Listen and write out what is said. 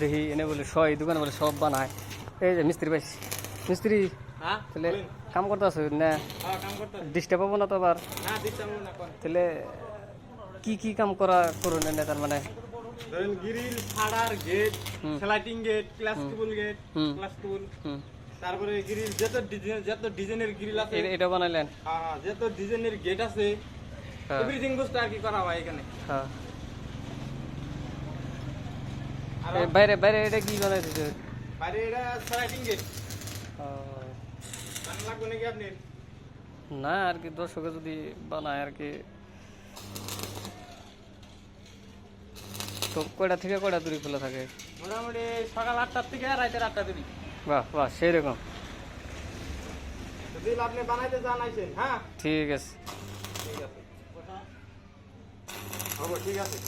দেখি এনে বলে এই দোকানে বলে সব বানায়। এই যে মিস্ত্রি পাইছি, মিস্ত্রি তাহলে কাম করতে আছো না? ডিস্টার্ব হবো না তো আবার? তাহলে কি কি কাম করুন এনে? তার মানে ধরেন গ্রিল, ফাড়ার gate, sliding gate, glass table gate, glass table, তারপরে গ্রিল যত ডিজাইনের গ্রিল আছে এটা বানাইলেন? হ্যাঁ, যত ডিজাইনের গেট আছে এভরিথিং বস্তু আর কি করা হয় এখানে। হ্যাঁ, বাইরে বাইরে এটা কি বানাই দিতে? বাইরে এটা স্লাইডিং গেট। লাগবে নাকি আপনি? না আর কি, দর্শকে যদি বানায় আর কি। তো কয়টা থেকে কয়টা দূরি খোলা থাকে? মোটামুটি সকাল 8টার থেকে রাতের 8টা দূরি। বাহ বাহ, সেই রকম। যদি আপনি বানাইতে জানাইছেন। হ্যাঁ ঠিক আছে, ঠিক আছে, ঠিক আছে।